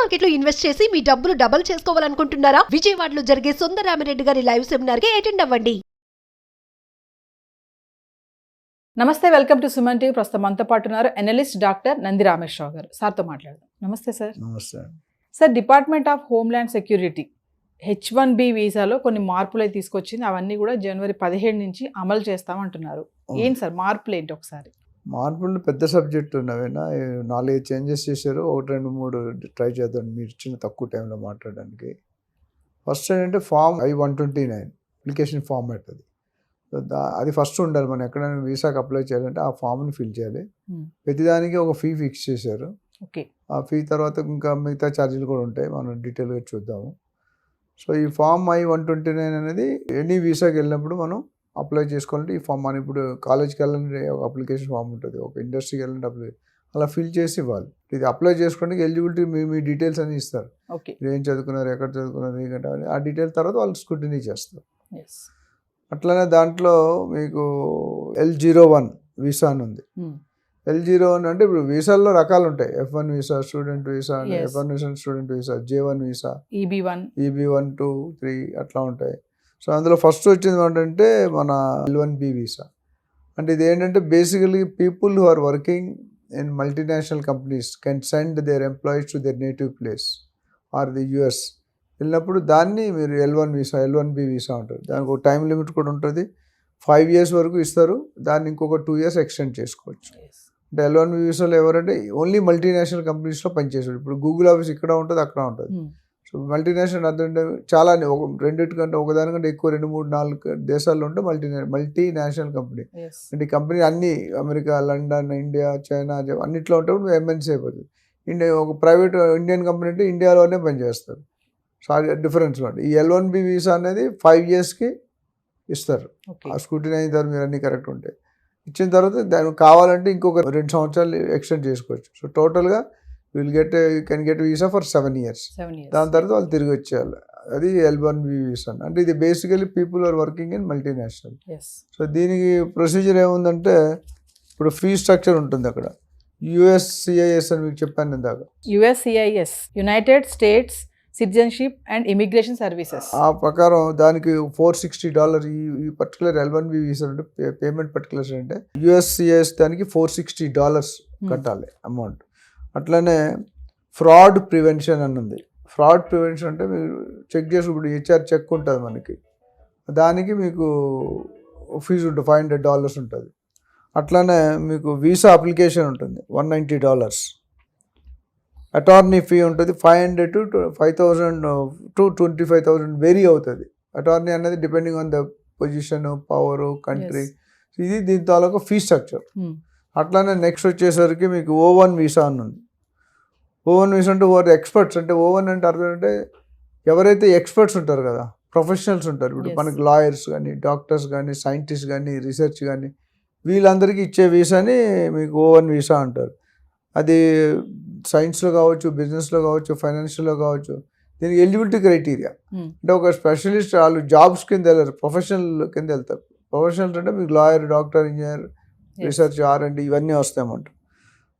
Market లో invest చేసి మీ డబ్బులు డబుల్ చేసుకోవాలనుకుంటున్నారా? విజయవాడలో జరిగే సుందరరామిరెడ్డి గారి లైవ్ సెమినార్ కి అటెండ్ అవ్వండి. నమస్తే, వెల్కమ్ టు సుమన్ టీవీ. ప్రస్తుతం మనతో పాటు ఉన్నారు అనలిస్ట్ డాక్టర్ నంది రామేశ్వరరావు గారు. సార్తో మాట్లాడదాం. నమస్తే సార్. నమస్తే sir, department of homeland security H1B వీసాలో కొన్ని మార్పులు అయితే తీసుకొచ్చింది. అవన్నీ కూడా జనవరి 17 నుంచి అమలు చేస్తామంటున్నారు. ఏంటి సార్ మార్పులు ఏంటి? ఒకసారి మార్పులు పెద్ద సబ్జెక్ట్ ఉన్నవేనా, 4 చేంజెస్ చేశారు. 1, 2, 3 ట్రై చేద్దాం మీరు ఇచ్చిన తక్కువ టైంలో మాట్లాడడానికి. ఫస్ట్ ఏంటంటే ఫామ్ I-129 అప్లికేషన్ ఫార్మాట్. అది ఫస్ట్ ఉండాలి. మనం ఎక్కడైనా వీసాకి అప్లై చేయాలంటే ఆ ఫామ్ని ఫిల్ చేయాలి. ప్రతిదానికి ఒక ఫీ ఫిక్స్ చేశారు. ఓకే, ఆ ఫీ తర్వాత ఇంకా మిగతా ఛార్జీలు కూడా ఉంటాయి, మనం డీటెయిల్గా చూద్దాము. సో ఈ ఫామ్ I-129 అనేది ఎనీ వీసాకి వెళ్ళినప్పుడు మనం అప్లై చేసుకోవాలంటే ఈ ఫామ్, మనం ఇప్పుడు కాలేజ్కి వెళ్ళాలంటే ఒక అప్లికేషన్ ఫామ్ ఉంటుంది, ఒక ఇండస్ట్రీకి వెళ్ళాలంటే అలా ఫిల్ చేసి ఇవ్వాలి. ఇది అప్లై చేసుకోవడానికి ఎలిజిబిలిటీ మీ డీటెయిల్స్ అని ఇస్తారు. ఓకే, మీరు ఏం చదువుకున్నారు, ఎక్కడ చదువుకున్నారు, ఏంటంటే ఆ డీటెయిల్ తర్వాత వాళ్ళు స్క్రూటినీ చేస్తారు. అట్లనే దాంట్లో మీకు L01 వీసా అని ఉంది. L01 అంటే ఇప్పుడు వీసాల్లో రకాలు ఉంటాయి. F1 visa, student visa, F1 visa, student visa, J1 visa, EB1, 2, 3 అట్లా ఉంటాయి. సో అందులో ఫస్ట్ వచ్చింది ఏంటంటే మన L1B వీసా. అంటే ఇది ఏంటంటే basically people who are working in multinational companies can send their employees to their native place or the US వెళ్ళినప్పుడు దాన్ని మీరు L1 వీసా, L1B వీసా ఉంటుంది. దానికి ఒక టైం లిమిట్ కూడా ఉంటుంది. 5 years వరకు ఇస్తారు. దాన్ని ఇంకొక 2 years ఎక్స్టెండ్ చేసుకోవచ్చు. అంటే L1B వీసాలో ఎవరంటే ఓన్లీ మల్టీనేషనల్ కంపెనీస్లో పనిచేస్తారు. ఇప్పుడు గూగుల్ ఆఫీస్ ఇక్కడ ఉంటుంది, అక్కడ ఉంటుంది. సో మల్టీనేషనల్ అంటే చాలా రెండింటికంటే ఒకదానికంటే ఎక్కువ 2, 3, 4 దేశాల్లో ఉంటే మల్టీనేషనల్ కంపెనీ. అంటే ఈ కంపెనీ అన్ని అమెరికా, లండన్, ఇండియా, చైనా అన్నిట్లో ఉంటే MNC అయిపోతుంది. ఇండియా ఒక ప్రైవేట్ ఇండియన్ కంపెనీ అంటే ఇండియాలోనే పనిచేస్తారు. సో అది డిఫరెన్స్ ఉంటుంది. ఈ L1B వీసా అనేది 5 yearsకి ఇస్తారు. ఆ స్క్రూటినీ అయిన తర్వాత మీరు అన్నీ కరెక్ట్ ఉంటాయి. ఇచ్చిన తర్వాత దానికి కావాలంటే ఇంకొక 2 సంవత్సరాలు ఎక్స్టెండ్ చేసుకోవచ్చు. సో టోటల్గా you can get visa for 7 years. దాని తర్వాత వాళ్ళు తిరిగి వచ్చేయాలి. అది L1B వీసా. అంటే ఇది basically people are working in multinational. So దీనికి ప్రొసీజర్ ఏముందంటే ఇప్పుడు ఫీ స్ట్రక్చర్ ఉంటుంది అక్కడ. USCIS అని మీకు చెప్పాను ఇందాక. USCIS, United states citizenship and immigration services. ఆ ప్రకారం దానికి $460 ఈ పర్టికులర్ L1B వీసా అంటే పేమెంట్ పర్టికులర్స్ అంటే USCIS దానికి $460 కట్టాలి అమౌంట్. అట్లనే ఫ్రాడ్ ప్రివెన్షన్ అని ఉంది. ఫ్రాడ్ ప్రివెన్షన్ అంటే మీరు చెక్ చేసి ఇప్పుడు HR చెక్ ఉంటుంది మనకి, దానికి మీకు ఫీజు ఉంటుంది, $500 ఉంటుంది. అట్లనే మీకు వీసా అప్లికేషన్ ఉంటుంది, $190. అటార్నీ ఫీ ఉంటుంది, $500 to $5,000 to $25,000 వేరీ అవుతుంది. అటార్నీ అనేది depending on the position, power, country. ఇది దీని తాలూకా ఫీ స్ట్రక్చర్. అట్లానే నెక్స్ట్ వచ్చేసరికి మీకు O1 వీసా అని ఉంది. O1 వీసా అంటే ఓవర్ ఎక్స్పర్ట్స్. అంటే O1 అంటే అర్థం అంటే ఎవరైతే ఎక్స్పర్ట్స్ ఉంటారు కదా, ప్రొఫెషనల్స్ ఉంటారు. ఇప్పుడు మనకి లాయర్స్ కానీ, డాక్టర్స్ కానీ, సైంటిస్ట్ కానీ, రీసెర్చ్ కానీ వీళ్ళందరికీ ఇచ్చే వీసాని మీకు O1 వీసా అంటారు. అది సైన్స్లో కావచ్చు, బిజినెస్లో కావచ్చు, ఫైనాన్షియల్లో కావచ్చు. దీనికి ఎలిజిబిలిటీ క్రైటీరియా అంటే ఒక స్పెషలిస్ట్ వాళ్ళు జాబ్స్ కింద వెళ్ళారు, ప్రొఫెషనల్ కింద వెళ్తారు. ప్రొఫెషనల్ అంటే మీకు lawyer, doctor, engineer, research, R&D ఇవన్నీ వస్తాయన్నమాట.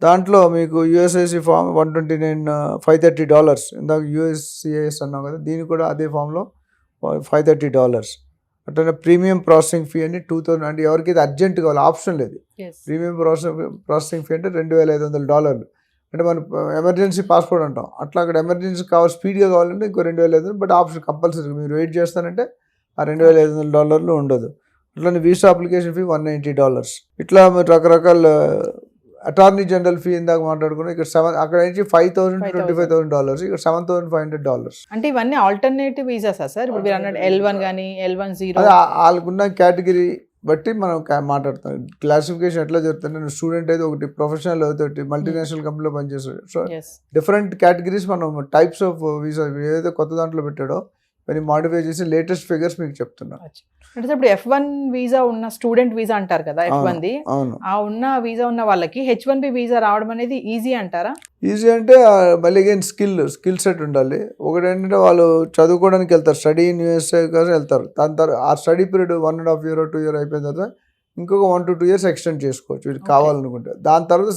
దాంట్లో మీకు USCIS ఫామ్ $129, $530. ఇందాక USCIS అన్నాం కదా, దీనికి కూడా అదే ఫామ్లో $530. అట్లనే ప్రీమియం ప్రాసెసింగ్ ఫీ అని 2,000. అంటే ఎవరికైతే అర్జెంట్ కావాలి, ఆప్షన్ లేదు. ప్రీమియం ప్రాసెసింగ్ ఫీ అంటే $2,500. అంటే మనం ఎమర్జెన్సీ పాస్పోర్ట్ అంటాం, అట్లా అక్కడ ఎమర్జెన్సీ కావాలి, స్పీడ్గా కావాలంటే ఇంకో $2,500. బట్ ఆప్షన్ కంపల్సరీ, మీరు వెయిట్ చేస్తానంటే ఆ $2,500 ఉండదు. అట్లనే వీసా అప్లికేషన్ ఫీ $190. ఇట్లా మీరు రకరకాల అటార్నీ జనరల్ ఫీ ఇందాక మాట్లాడుకున్నాం. ఇక్కడ అక్కడ నుంచి $5,000 to $25,000, ఇక్కడ $7,500. అంటే ఇవన్నీ ఆల్టర్నేటివ్ వీసాసా సార్? ఇప్పుడు మీరు అన్నట్టు L1 కానీ L10 వాళ్ళకున్న కేటగిరీ బట్టి మనం మాట్లాడుతాం. క్లాసిఫికేషన్ ఎట్లా జరుగుతుంది, నేను స్టూడెంట్ అయితే ఒకటి, ప్రొఫెషనల్ అయితే ఒకటి, మల్టీనేషనల్ కంపెనీలో పనిచేస్తాడు. సో డిఫరెంట్ కేటగిరీస్ మనం టైప్స్ ఆఫ్ వీసా ఏదైతే కొత్త దాంట్లో పెట్టాడో ఇవన్నీ మాడిఫై చేసి లేటెస్ట్ ఫిగర్స్ మీకు చెప్తున్నా. అంటే ఇప్పుడు F1 వీసా ఉన్న స్టూడెంట్ వీసా అంటారు కదా, F1ది ఆ ఉన్న వీసా ఉన్న వాళ్ళకి H1B వీసా రావడం అనేది ఈజీ అంటారా? ఈజీ అంటే మళ్ళీ స్కిల్ సెట్ ఉండాలి. ఒకటి ఏంటంటే వాళ్ళు చదువుకోవడానికి వెళ్తారు, స్టడీ ఇన్ USA కోసం వెళ్తారు. దాని తర్వాత ఆ స్టడీ పీరియడ్ 1.5 year 2 year అయిపోయిన తర్వాత ఇంకొక 1 to 2 years ఎక్స్టెండ్ చేసుకోవచ్చు వీళ్ళకి కావాలనుకుంటే. దాని తర్వాత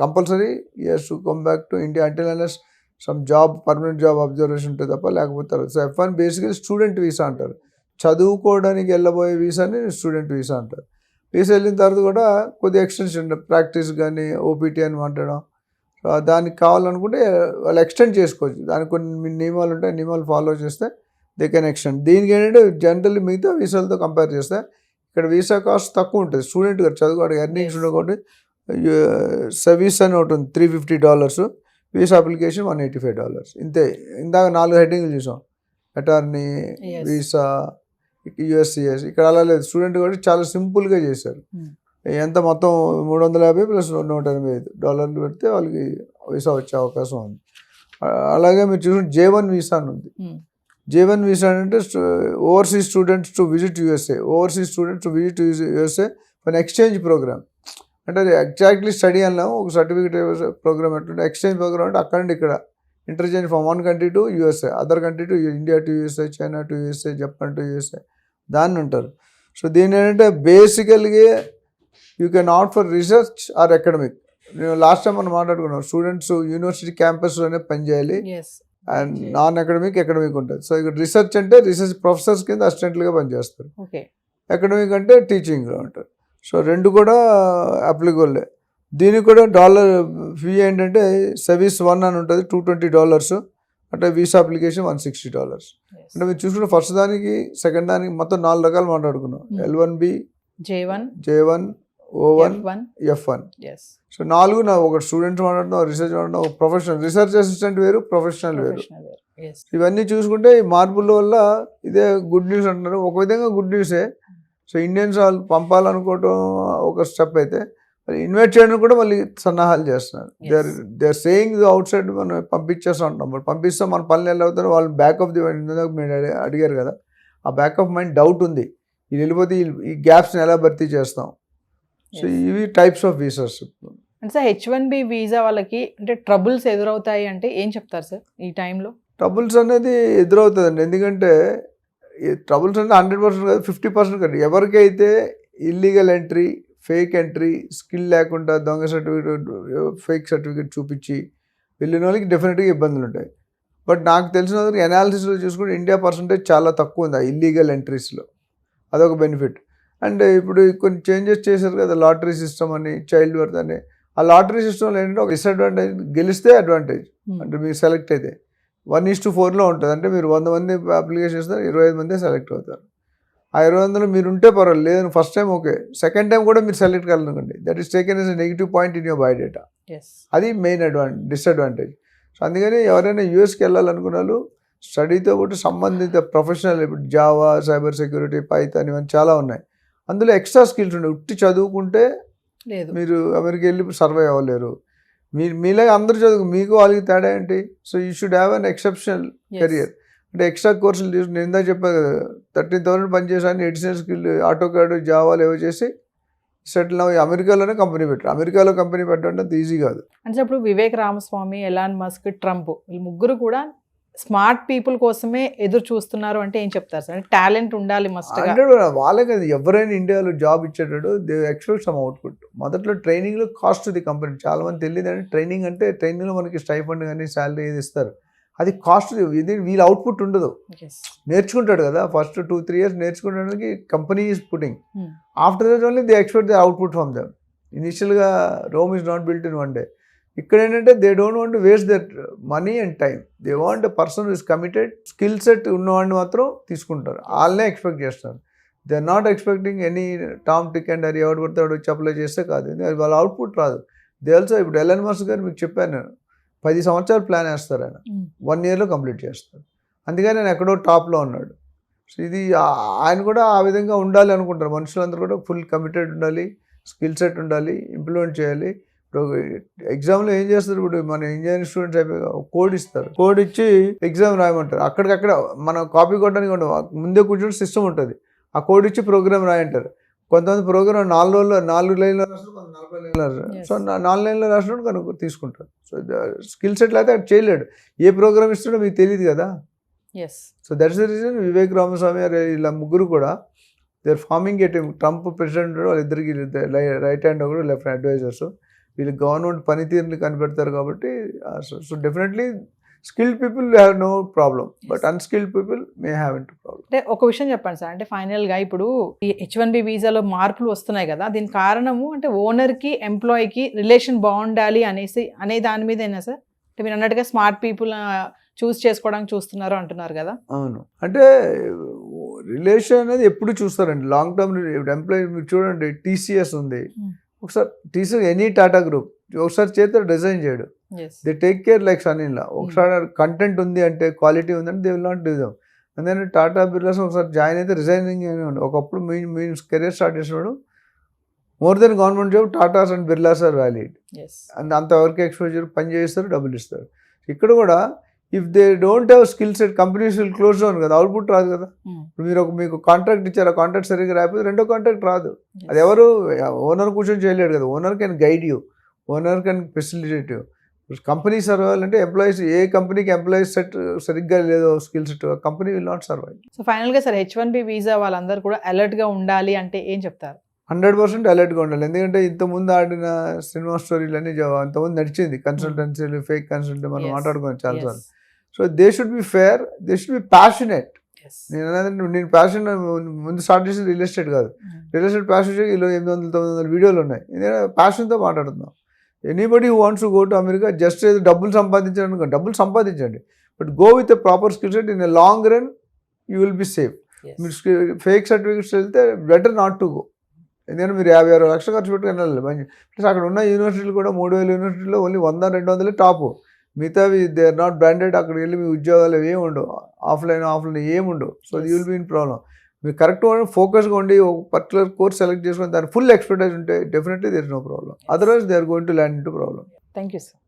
compulsory is to come back to India until unless some job permanent job observation ఉంటుంది తప్ప లేకపోతే so F1 basically student visa అంటారు. చదువుకోవడానికి వెళ్ళబోయే వీసాని స్టూడెంట్ వీసా అంటారు. వీసా వెళ్ళిన తర్వాత కూడా కొద్దిగా ఎక్స్టెన్షన్ ప్రాక్టీస్ కానీ ఓపీటీ అని మాట్లాడడం, దానికి కావాలనుకుంటే వాళ్ళు ఎక్స్టెండ్ చేసుకోవచ్చు. దానికి కొన్ని నియమాలు ఉంటాయి, నియమాలు ఫాలో చేస్తే దే కెన్ ఎక్స్టెండ్. దీనికి ఏంటంటే జనరల్లీ మిగతా వీసాలతో కంపేర్ చేస్తే ఇక్కడ వీసా కాస్ట్ తక్కువ ఉంటుంది. స్టూడెంట్ గారు చదువుకోవడానికి ఎర్నింగ్స్ ఉండకూడదు. సర్వీస్ అని ఒకటి ఉంది $350, వీసా అప్లికేషన్ $185. ఇంతే. ఇందాక 4 హెడ్డింగ్లు చూసాం, అటార్నీ, వీసా, USCIS. ఇక్కడ అలా లేదు. స్టూడెంట్ కాబట్టి చాలా సింపుల్గా చేశారు. ఎంత మొత్తం $350 ప్లస్ $185 పెడితే వాళ్ళకి వీసా వచ్చే అవకాశం ఉంది. అలాగే మీరు చూసుకుంటే J1 వీసా అని ఉంది. J1 వీసా అంటే overseas students to visit USA, overseas students to visit USA for exchange program. అంటే అది ఎగ్జాక్ట్లీ స్టడీ అన్నాము, ఒక సర్టిఫికేట్ ప్రోగ్రామ్ ఎట్లుంటే ఎక్స్చేంజ్ ప్రోగ్రామ్ అంటే అక్కడ నుండి ఇక్కడ interchange from one country to USA, other country to India to USA, China to USA, Japan to USA, దాన్ని అంటారు. సో దీని ఏంటంటే బేసికల్గా you can opt for research or academic. నేను లాస్ట్ టైం మనం మాట్లాడుకున్నాం, స్టూడెంట్స్ యూనివర్సిటీ క్యాంపస్లోనే పనిచేయాలి అండ్ నాన్ అకాడమిక్ ఉంటుంది. సో ఇక్కడ రీసెర్చ్ అంటే రీసెర్చ్ ప్రొఫెసర్స్ కింద అసిస్టెంట్లుగా పనిచేస్తారు. అకాడమిక్ అంటే టీచింగ్లో ఉంటారు. సో రెండు కూడా అప్లికబుల్లే. దీనికి కూడా డాలర్ ఫీ ఏంటంటే సర్వీస్ 1 అని ఉంటుంది, $220. అంటే వీసా అప్లికేషన్ $160. అంటే మీరు చూసుకుంటే ఫస్ట్ దానికి సెకండ్ దానికి మొత్తం 4 రకాలు మాట్లాడుకున్నాం. L1B, J1, O1, F1. So 4 నా ఒక స్టూడెంట్స్ మాట్లాడుతున్నాం, రీసెర్చ్ మాట్లాడుతున్నాం, ఒక ప్రొఫెషనల్ రీసెర్చ్ అసిస్టెంట్ వేరు, ప్రొఫెషనల్ వేరు. ఇవన్నీ చూసుకుంటే ఈ మార్పుల వల్ల ఇదే గుడ్ న్యూస్ అంటున్నారు. ఒక విధంగా గుడ్ న్యూసే. సో ఇండియన్స్ వాళ్ళు పంపాలనుకోవటం ఒక స్టెప్ అయితే, ఇన్వైట్ చేయడం కూడా మళ్ళీ సన్నాహాలు చేస్తున్నారు. They are saying outside మనం పంపించేస్తాం అంటాం. మరి పంపిస్తాం, మన పనులు ఎలా అవుతారో వాళ్ళు బ్యాక్ ఆఫ్ ది మైండ్ మీరు అడిగారు కదా, ఆ బ్యాక్ ఆఫ్ మైండ్ డౌట్ ఉంది. ఇది వెళ్ళిపోతే ఈ గ్యాప్స్ని ఎలా భర్తీ చేస్తాం. సో ఇవి టైప్స్ ఆఫ్ వీసాస్. అంటే సార్ H1B వీసా వాళ్ళకి అంటే ట్రబుల్స్ ఎదురవుతాయి అంటే ఏం చెప్తారు సార్ ఈ టైంలో? ట్రబుల్స్ అనేది ఎదురవుతుందండి. ఎందుకంటే ట్రబుల్స్ అంటే 100% కాదు, 50% కాదు. ఎవరికైతే illegal entry, fake entry, skill లేకుండా దొంగ సర్టిఫికేట్, ఫేక్ సర్టిఫికేట్ చూపించి వెళ్ళిన వాళ్ళకి డెఫినెట్గా ఇబ్బందులు ఉంటాయి. బట్ నాకు తెలిసిన అనాలిసిస్లో చూసుకుంటే ఇండియా పర్సంటేజ్ చాలా తక్కువ ఉంది ఆ ఇల్లీగల్ ఎంట్రీస్లో. అదొక బెనిఫిట్. అండ్ ఇప్పుడు కొన్ని చేంజెస్ చేశారు కదా, లాటరీ సిస్టమ్ అని, చైల్డ్ బర్త్ అని. ఆ లాటరీ సిస్టంలో ఏంటంటే ఒక డిసడ్వాంటేజ్, గెలిస్తే అడ్వాంటేజ్. అంటే మీరు సెలెక్ట్ అయితే 1:4లో ఉంటుంది. అంటే మీరు 100 మంది అప్లికేషన్ ఇస్తారు, 25 మంది సెలెక్ట్ అవుతారు. ఆ 25 మీరు ఉంటే పర్వాలేదు, లేదని first time okay, second time కూడా మీరు సెలెక్ట్ కావాలనుకోండి, that is taken as negative point in your biodata. అది మెయిన్ డిసడ్వాంటేజ్. సో అందుకని ఎవరైనా యూఎస్కి వెళ్ళాలనుకున్న వాళ్ళు స్టడీతో పాటు సంబంధిత ప్రొఫెషనల్, ఇప్పుడు జావా, సైబర్ సెక్యూరిటీ, పైథాన్, ఇవన్నీ చాలా ఉన్నాయి. అందులో ఎక్స్ట్రా స్కిల్స్ ఉన్నాయి. ఉట్టి చదువుకుంటే మీరు అమెరికా వెళ్ళి సర్వైవ్ అవ్వలేరు. మీలాగా అందరూ చదువు, మీకు వాళ్ళకి తేడా ఏంటి? So you should have an exceptional career. అంటే ఎక్స్ట్రా కోర్సులు తీసుకుని, నేను ఇందా చెప్పాను కదా, 13,000 పనిచేసాను, ఎడిషనల్ స్కిల్, ఆటో కార్డు, జావాలు ఏవో చేసి సెటిల్ అవ్వి అమెరికాలోనే కంపెనీ పెట్టారు. అమెరికాలో కంపెనీ పెట్టడం అంత ఈజీ కాదు. అంటే ఇప్పుడు Vivek Ramaswamy, Elon Musk, Trump, వీళ్ళు ముగ్గురు కూడా స్మార్ట్ పీపుల్ కోసమే ఎదురు చూస్తున్నారు అంటే ఏం చెప్తారు సార్? టాలెంట్ ఉండాలి మస్ట్. అంటే వాళ్ళే కదా, ఎవరైనా ఇండియాలో జాబ్ ఇచ్చేటట్టు దే ఎక్స్పెక్ట్ సమ్ అవుట్పుట్. మొదట్లో ట్రైనింగ్లో కాస్ట్ ది కంపెనీ. చాలా మంది తెలియదు అంటే ట్రైనింగ్ అంటే ట్రైనింగ్లో మనకి స్టైఫండ్ కానీ శాలరీ ఏది ఇస్తారు, అది కాస్ట్. ఇది వీళ్ళ అవుట్పుట్ ఉండదు. నేర్చుకుంటాడు కదా, ఫస్ట్ 2-3 years నేర్చుకోవడానికి company is putting. After that only they expect the output from them. ఇనిషియల్గా Rome is not built in one day. ఇక్కడ ఏంటంటే they don't want to waste that money and time. They want a person is committed, skill set ఉన్నవాడిని మాత్రం తీసుకుంటారు. వాళ్ళనే expect చేస్తారు. They are not expecting any Tom Dick and అది ఎవడు పడితే వాడు అప్లై చేస్తే కాదు, వాళ్ళ అవుట్పుట్ రాదు. దే ఆల్సో ఇప్పుడు ఎలన్ మస్క్ గారు మీకు చెప్పాను నేను, 10 సంవత్సరాలు ప్లాన్ వేస్తారు ఆయన, 1 yearలో కంప్లీట్ చేస్తారు. అందుకని నేను ఎక్కడో టాప్లో ఉన్నాడు. సో ఇది ఆయన కూడా ఆ విధంగా ఉండాలి అనుకుంటారు. మనుషులందరూ కూడా ఫుల్ కమిటెడ్ ఉండాలి, స్కిల్ సెట్ ఉండాలి, ఇంప్లిమెంట్ చేయాలి. ఇప్పుడు ఎగ్జామ్లో ఏం చేస్తారు, ఇప్పుడు మన ఇంజనీరింగ్ స్టూడెంట్స్ అయిపోయి కోడ్ ఇస్తారు, కోడ్ ఇచ్చి ఎగ్జామ్ రాయమంటారు. అక్కడికక్కడ మనం కాపీ కొట్టడానికి ఉండవు, ముందే కూర్చొని సిస్టమ్ ఉంటుంది, ఆ కోడ్ ఇచ్చి ప్రోగ్రామ్ రాయంటారు. కొంతమంది ప్రోగ్రామ్ 4 లైన్లో రాస్తారు, 40 లైన్లో రాస్తారు. సో 4 లైన్లో రాసినప్పుడు కనుక తీసుకుంటారు. సో స్కిల్ సెట్లు అయితే అక్కడ చేయలేడు. ఏ ప్రోగ్రామ్ ఇస్తాడో మీకు తెలియదు కదా. So that's the reason Vivek Ramaswamy ఇలా ముగ్గురు కూడా they are forming a team. Trump president వాళ్ళిద్దరికి రైట్ హ్యాండ్ ఒకటి, లెఫ్ట్ హ్యాండ్ అడ్వైజర్స్. వీళ్ళు గవర్నమెంట్ పనితీరుని కనిపెడతారు కాబట్టి. So definitely skilled people have no problem, but unskilled people may have into problem. అంటే ఒక విషయం చెప్పండి సార్, అంటే ఫైనల్గా ఇప్పుడు ఈ H1B వీసాలో మార్పులు వస్తున్నాయి కదా, దీని కారణము అంటే ఓనర్కి ఎంప్లాయీకి రిలేషన్ బాగుండాలి అనే దాని మీదేనా సార్? అంటే మీరు అన్నట్టుగా స్మార్ట్ పీపుల్ చూస్ చేసుకోవడానికి చూస్తున్నారు అంటున్నారు కదా. అవును, అంటే రిలేషన్ అనేది ఎప్పుడు చూస్తారండి లాంగ్ టర్మ్ ఎంప్లాయీ. మీరు చూడండి TCS ఉంది, ఒకసారి TCS ఎనీ టాటా గ్రూప్ ఒకసారి చేత డిజైన్ చేయడు, దే టేక్ కేర్ లైక్ సనీలా. ఒకసారి కంటెంట్ ఉంది అంటే క్వాలిటీ ఉందంటే they will not do them. అందుకని టాటా బిర్లాస్ ఒకసారి జాయిన్ అయితే రిజైనింగ్ అని ఉంది. ఒకప్పుడు మీ కెరీర్ స్టార్ట్ చేసినాడు more than government job Tatas and Birlas are valid. And అంతవరకు ఎక్స్పోజర్ పని చేస్తారు, డబ్బులు ఇస్తారు. ఇక్కడ కూడా if they don't have skill set companies will close down కదా, అవుట్పుట్ రాదు కదా. ఇప్పుడు మీరు మీకు కాంట్రాక్ట్ ఇచ్చారు, ఆ కాంట్రాక్ట్ సరిగ్గా రాకపోతే రెండో కాంట్రాక్ట్ రాదు. అది ఎవరు ఓనర్ కూర్చొని చేయలేడు కదా. Owner can guide you, owner can facilitate you. Company survive అంటే ఎంప్లాయీస్, ఏ కంపెనీకి ఎంప్లాయీస్ సెట్ సరిగ్గా లేదో skill set, company will not survive. So ఫైనల్గా సార్ H1B వీసా వాళ్ళందరూ కూడా అలర్ట్గా ఉండాలి అంటే ఏం చెప్తారు? 100% అలర్ట్గా ఉండాలి. ఎందుకంటే ఇంతకుముందు ఆడిన సినిమా స్టోరీలు అన్నీ అంతకుముందు నడిచింది. కన్సల్టెన్సీలు, ఫేక్ కన్సల్టెన్సీ మనం మాట్లాడుకున్నాం చాలాసార్లు. So they should be fair, they should be passionate. నేను ప్యాషన్ ముందు స్టార్ట్ చేసింది రియల్ ఎస్టేట్ కాదు. రియల్ ఎస్టేట్ ప్యాషన్ ఇలా 800-900 వీడియోలు ఉన్నాయి. ఎందుకంటే ప్యాషన్తో మాట్లాడుతున్నాం. Anybody who wants to go to America just ఏదో డబ్బులు సంపాదించడానికి, డబ్బులు సంపాదించండి, but go with a proper skill set. In a long run you will be safe. మీరు ఫేక్ సర్టిఫికేట్స్ వెళ్తే బెటర్ నాట్ టు గో. ఎందుకంటే మీరు 50-60 లక్షలు ఖర్చు పెట్టుకుని వెళ్ళాలి. ప్లస్ అక్కడ ఉన్న యూనివర్సిటీలు కూడా 3000 యూనివర్సిటీలో ఓన్లీ 100-200 టాపు, మిగతావి దే ఆర్ నాట్ బ్రాండెడ్. అక్కడికి వెళ్ళి మీ ఉద్యోగాలు ఏమి ఉండవు, ఆఫ్లైన్ ఏమి ఉండవు. So you will be in problem. మీరు కరెక్ట్గా ఫోకస్గా ఉండి ఒక పర్టికులర్ కోర్స్ సెలెక్ట్ చేసుకొని దాని ఫుల్ ఎక్స్పర్టైజ్ ఉంటే definitely there is no problem. Otherwise they are going to land in to problem. Thank you sir.